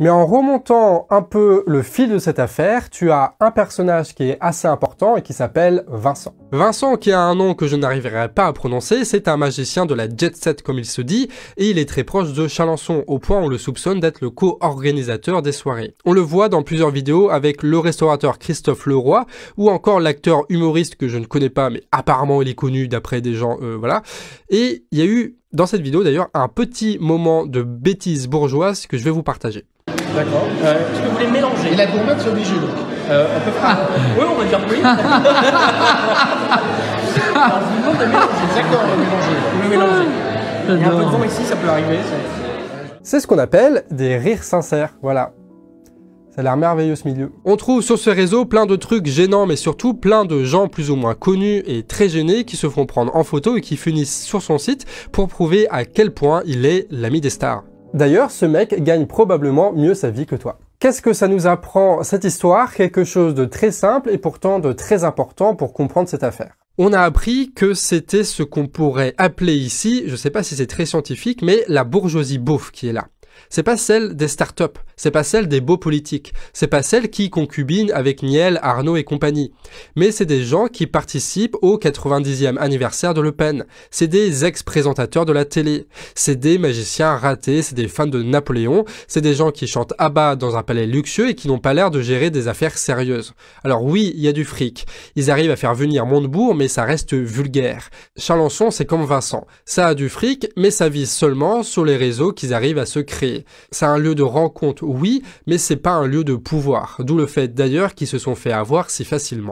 Mais en remontant un peu le fil de cette affaire, tu as un personnage qui est assez important et qui s'appelle Vincent. Vincent, qui a un nom que je n'arriverai pas à prononcer, c'est un magicien de la jet set comme il se dit, et il est très proche de Chalencon, au point où on le soupçonne d'être le co-organisateur des soirées. On le voit dans plusieurs vidéos avec le restaurateur Christophe Leroy, ou encore l'acteur humoriste que je ne connais pas, mais apparemment il est connu d'après des gens, voilà. Et il y a eu, dans cette vidéo d'ailleurs, un petit moment de bêtise bourgeoise que je vais vous partager. D'accord. Est-ce que vous voulez mélanger? Et la gourmette c'est obligé donc. On peut faire... Oui, on va dire oui. Alors, je vous demande de mélanger. D'accord, on va mélanger. Vous le mélangez. Il y a un peu de vent ici, ça peut arriver. C'est ce qu'on appelle des rires sincères, voilà. Ça a l'air merveilleux ce milieu. On trouve sur ce réseau plein de trucs gênants, mais surtout plein de gens plus ou moins connus et très gênés qui se font prendre en photo et qui finissent sur son site pour prouver à quel point il est l'ami des stars. D'ailleurs, ce mec gagne probablement mieux sa vie que toi. Qu'est-ce que ça nous apprend cette histoire? Quelque chose de très simple et pourtant de très important pour comprendre cette affaire. On a appris que c'était ce qu'on pourrait appeler ici, je sais pas si c'est très scientifique, mais la bourgeoisie beauf qui est là. C'est pas celle des startups, c'est pas celle des beaux politiques, c'est pas celle qui concubine avec Niel, Arnaud et compagnie. Mais c'est des gens qui participent au 90e anniversaire de Le Pen. C'est des ex-présentateurs de la télé. C'est des magiciens ratés, c'est des fans de Napoléon, c'est des gens qui chantent ABBA dans un palais luxueux et qui n'ont pas l'air de gérer des affaires sérieuses. Alors oui, il y a du fric. Ils arrivent à faire venir Montebourg, mais ça reste vulgaire. Chalencon, c'est comme Vincent. Ça a du fric, mais ça vise seulement sur les réseaux qu'ils arrivent à se créer. C'est un lieu de rencontre, oui, mais c'est pas un lieu de pouvoir. D'où le fait d'ailleurs qu'ils se sont fait avoir si facilement.